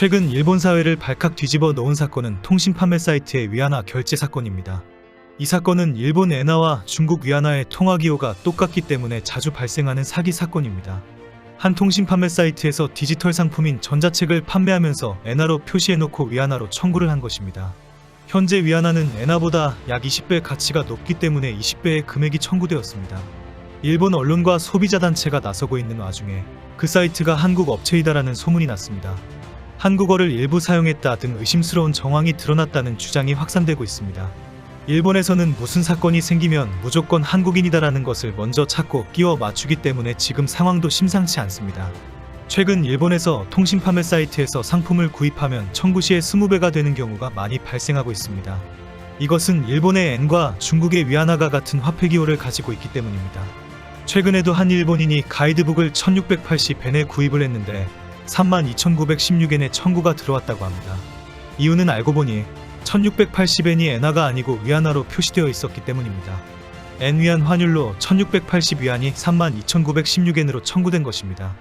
최근 일본 사회를 발칵 뒤집어 놓은 사건은 통신 판매 사이트의 위안화 결제 사건입니다. 이 사건은 일본 엔화와 중국 위안화의 통화 기호가 똑같기 때문에 자주 발생하는 사기 사건입니다. 한 통신 판매 사이트에서 디지털 상품인 전자책을 판매하면서 엔화로 표시해놓고 위안화로 청구를 한 것입니다. 현재 위안화는 엔화보다 약 20배 가치가 높기 때문에 20배의 금액이 청구되었습니다. 일본 언론과 소비자 단체가 나서고 있는 와중에 그 사이트가 한국 업체이다라는 소문이 났습니다. 한국어를 일부 사용했다 등 의심스러운 정황이 드러났다는 주장이 확산되고 있습니다. 일본에서는 무슨 사건이 생기면 무조건 한국인이다라는 것을 먼저 찾고 끼워 맞추기 때문에 지금 상황도 심상치 않습니다. 최근 일본에서 통신 판매 사이트에서 상품을 구입하면 청구 시에 20배가 되는 경우가 많이 발생하고 있습니다. 이것은 일본의 엔과 중국의 위안화가 같은 화폐 기호를 가지고 있기 때문입니다. 최근에도 한 일본인이 가이드북을 1680엔에 구입을 했는데 32,916엔의 청구가 들어왔다고 합니다. 이유는 알고 보니 1680엔이 엔화가 아니고 위안화로 표시되어 있었기 때문입니다. 엔위안 환율로 1680위안이 32,916엔으로 청구된 것입니다.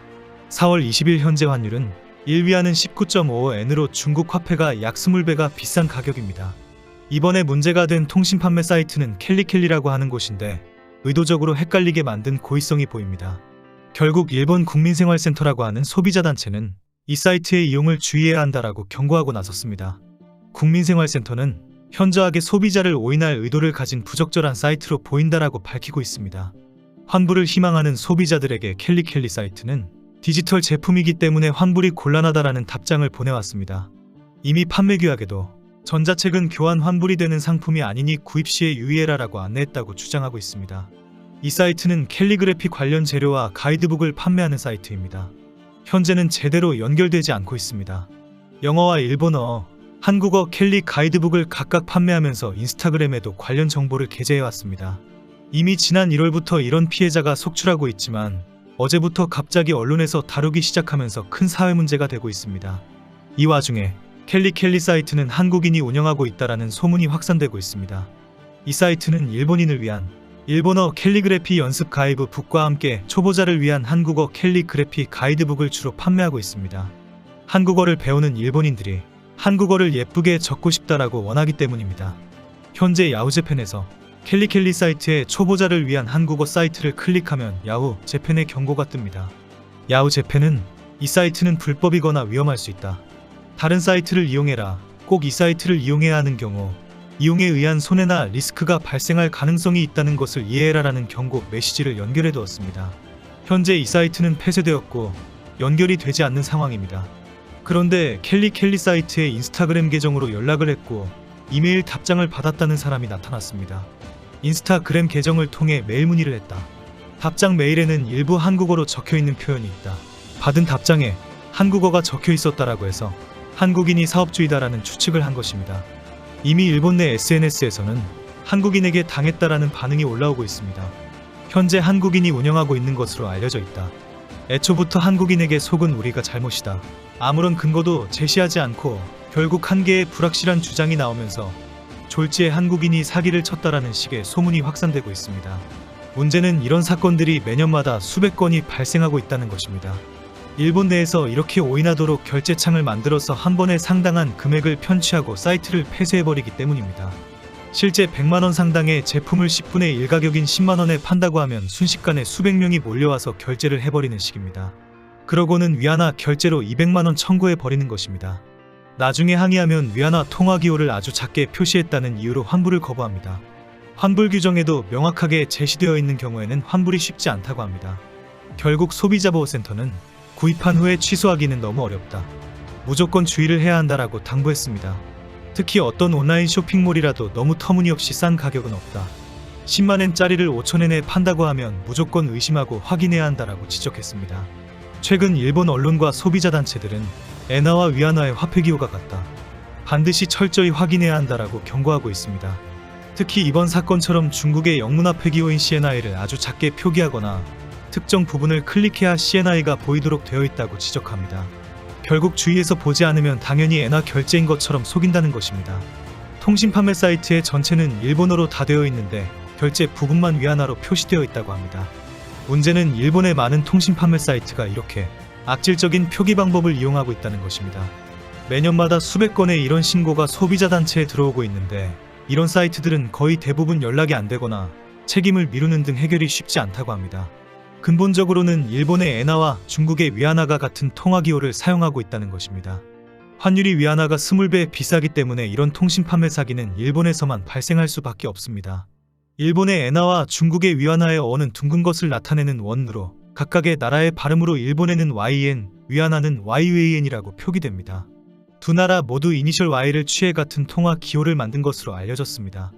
4월 20일 현재 환율은 1위안은 19.55엔으로 중국 화폐가 약 20배가 비싼 가격입니다. 이번에 문제가 된 통신 판매 사이트는 켈리켈리라고 하는 곳인데 의도적으로 헷갈리게 만든 고의성이 보입니다. 결국 일본 국민생활센터라고 하는 소비자 단체는 이 사이트의 이용을 주의해야 한다라고 경고하고 나섰습니다. 국민생활센터는 현저하게 소비자를 오인할 의도를 가진 부적절한 사이트로 보인다라고 밝히고 있습니다. 환불을 희망하는 소비자들에게 켈리켈리 사이트는 디지털 제품이기 때문에 환불이 곤란하다라는 답장을 보내왔습니다. 이미 판매 규약에도 전자책은 교환 환불이 되는 상품이 아니니 구입 시에 유의해라라고 안내했다고 주장하고 있습니다. 이 사이트는 캘리그래피 관련 재료와 가이드북을 판매하는 사이트입니다. 현재는 제대로 연결되지 않고 있습니다. 영어와 일본어, 한국어 캘리 가이드북을 각각 판매하면서 인스타그램에도 관련 정보를 게재해왔습니다. 이미 지난 1월부터 이런 피해자가 속출하고 있지만 어제부터 갑자기 언론에서 다루기 시작하면서 큰 사회 문제가 되고 있습니다. 이 와중에 켈리 사이트는 한국인이 운영하고 있다라는 소문이 확산되고 있습니다. 이 사이트는 일본인을 위한 일본어 캘리그래피 연습 가이드 북과 함께 초보자를 위한 한국어 캘리그래피 가이드북을 주로 판매하고 있습니다. 한국어를 배우는 일본인들이 한국어를 예쁘게 적고 싶다라고 원하기 때문입니다. 현재 야후재팬에서 켈리 사이트의 초보자를 위한 한국어 사이트를 클릭하면 야후재팬의 경고가 뜹니다. 야후재팬은 이 사이트는 불법이거나 위험할 수 있다. 다른 사이트를 이용해라. 꼭 이 사이트를 이용해야 하는 경우 이용에 의한 손해나 리스크가 발생할 가능성이 있다는 것을 이해해라라는 경고 메시지를 연결해 두었습니다. 현재 이 사이트는 폐쇄되었고 연결이 되지 않는 상황입니다. 그런데 켈리 사이트의 인스타그램 계정으로 연락을 했고 이메일 답장을 받았다는 사람이 나타났습니다. 인스타그램 계정을 통해 메일 문의를 했다. 답장 메일에는 일부 한국어로 적혀있는 표현이 있다. 받은 답장에 한국어가 적혀 있었다라고 해서 한국인이 사업주의다라는 추측을 한 것입니다. 이미 일본 내 SNS에서는 한국인에게 당했다라는 반응이 올라오고 있습니다. 현재 한국인이 운영하고 있는 것으로 알려져 있다. 애초부터 한국인에게 속은 우리가 잘못이다. 아무런 근거도 제시하지 않고 결국 한 개의 불확실한 주장이 나오면서 졸지에 한국인이 사기를 쳤다라는 식의 소문이 확산되고 있습니다. 문제는 이런 사건들이 매년마다 수백 건이 발생하고 있다는 것입니다. 일본 내에서 이렇게 오인하도록 결제창을 만들어서 한 번에 상당한 금액을 편취하고 사이트를 폐쇄해버리기 때문입니다. 실제 100만원 상당의 제품을 10분의 1 가격인 10만원에 판다고 하면 순식간에 수백 명이 몰려와서 결제를 해버리는 식입니다. 그러고는 위안화 결제로 200만원 청구해버리는 것입니다. 나중에 항의하면 위안화 통화 기호를 아주 작게 표시했다는 이유로 환불을 거부합니다. 환불 규정에도 명확하게 제시되어 있는 경우에는 환불이 쉽지 않다고 합니다. 결국 소비자보호센터는 구입한 후에 취소하기는 너무 어렵다. 무조건 주의를 해야 한다라고 당부했습니다. 특히 어떤 온라인 쇼핑몰이라도 너무 터무니없이 싼 가격은 없다. 10만엔짜리를 5천엔에 판다고 하면 무조건 의심하고 확인해야 한다라고 지적했습니다. 최근 일본 언론과 소비자 단체들은 엔화와 위안화의 화폐 기호가 같다. 반드시 철저히 확인해야 한다라고 경고하고 있습니다. 특히 이번 사건처럼 중국의 영문화폐 기호인 CNI를 아주 작게 표기하거나 특정 부분을 클릭해야 CNI가 보이도록 되어 있다고 지적합니다. 결국 주의해서 보지 않으면 당연히 엔화 결제인 것처럼 속인다는 것입니다. 통신 판매 사이트의 전체는 일본어로 다 되어 있는데 결제 부분만 위안화로 표시되어 있다고 합니다. 문제는 일본의 많은 통신 판매 사이트가 이렇게 악질적인 표기 방법을 이용하고 있다는 것입니다. 매년마다 수백 건의 이런 신고가 소비자 단체에 들어오고 있는데 이런 사이트들은 거의 대부분 연락이 안 되거나 책임을 미루는 등 해결이 쉽지 않다고 합니다. 근본적으로는 일본의 에나와 중국의 위안화가 같은 통화기호를 사용하고 있다는 것입니다. 환율이 위안화가 20배 비싸기 때문에 이런 통신 판매 사기는 일본에서만 발생할 수밖에 없습니다. 일본의 에나와 중국의 위안화의 어는 둥근 것을 나타내는 원으로 각각의 나라의 발음으로 일본에는 YN, 위안화는 YWN이라고 표기됩니다. 두 나라 모두 이니셜 Y를 취해 같은 통화 기호를 만든 것으로 알려졌습니다.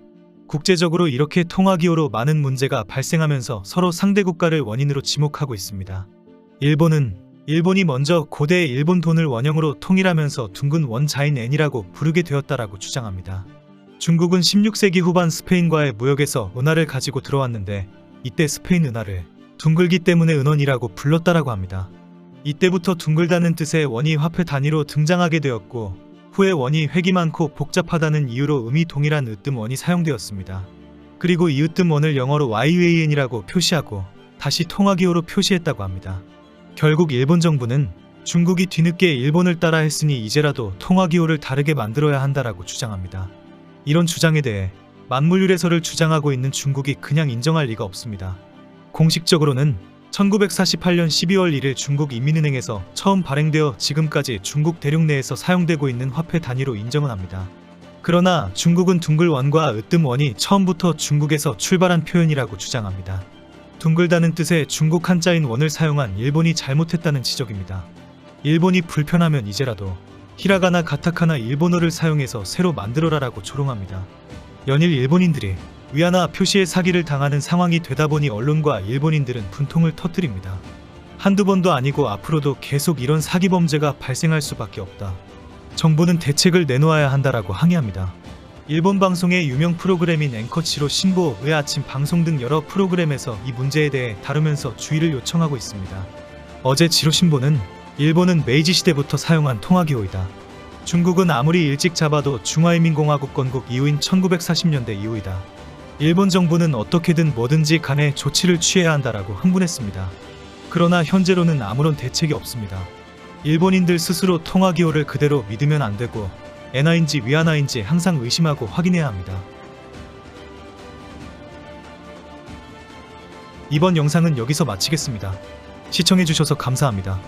국제적으로 이렇게 통화 기호로 많은 문제가 발생하면서 서로 상대 국가를 원인으로 지목하고 있습니다. 일본이 먼저 고대 일본 돈을 원형으로 통일하면서 둥근 원자인 N이라고 부르게 되었다라고 주장합니다. 중국은 16세기 후반 스페인과의 무역에서 은화를 가지고 들어왔는데 이때 스페인 은화를 둥글기 때문에 은원이라고 불렀다라고 합니다. 이때부터 둥글다는 뜻의 원이 화폐 단위로 등장하게 되었고 후에 원이 획이 많고 복잡하다는 이유로 음이 동일한 으뜸원이 사용되었습니다. 그리고 이 으뜸원을 영어로 YUAN이라고 표시하고 다시 통화기호로 표시했다고 합니다. 결국 일본 정부는 중국이 뒤늦게 일본을 따라 했으니 이제라도 통화기호를 다르게 만들어야 한다라고 주장합니다. 이런 주장에 대해 만물유래설을 주장하고 있는 중국이 그냥 인정할 리가 없습니다. 공식적으로는 1948년 12월 1일 중국인민은행에서 처음 발행되어 지금까지 중국 대륙 내에서 사용되고 있는 화폐 단위로 인정은 합니다. 그러나 중국은 둥글원과 으뜸원이 처음부터 중국에서 출발한 표현이라고 주장합니다. 둥글다는 뜻의 중국 한자인 원을 사용한 일본이 잘못했다는 지적입니다. 일본이 불편하면 이제라도 히라가나 가타카나 일본어를 사용해서 새로 만들어라라고 조롱합니다. 연일 일본인들이 위안화 표시에 사기를 당하는 상황이 되다 보니 언론과 일본인들은 분통을 터뜨립니다. 한두 번도 아니고 앞으로도 계속 이런 사기 범죄가 발생할 수밖에 없다. 정부는 대책을 내놓아야 한다라고 항의합니다. 일본 방송의 유명 프로그램인 앵커치로 신보의 아침 방송 등 여러 프로그램에서 이 문제에 대해 다루면서 주의를 요청하고 있습니다. 어제 지로신보는 일본은 메이지 시대부터 사용한 통화기호이다. 중국은 아무리 일찍 잡아도 중화인민공화국 건국 이후인 1940년대 이후이다. 일본 정부는 어떻게든 뭐든지 간에 조치를 취해야 한다라고 흥분했습니다. 그러나 현재로는 아무런 대책이 없습니다. 일본인들 스스로 통화기호를 그대로 믿으면 안 되고 엔화인지 위안화인지 항상 의심하고 확인해야 합니다. 이번 영상은 여기서 마치겠습니다. 시청해주셔서 감사합니다.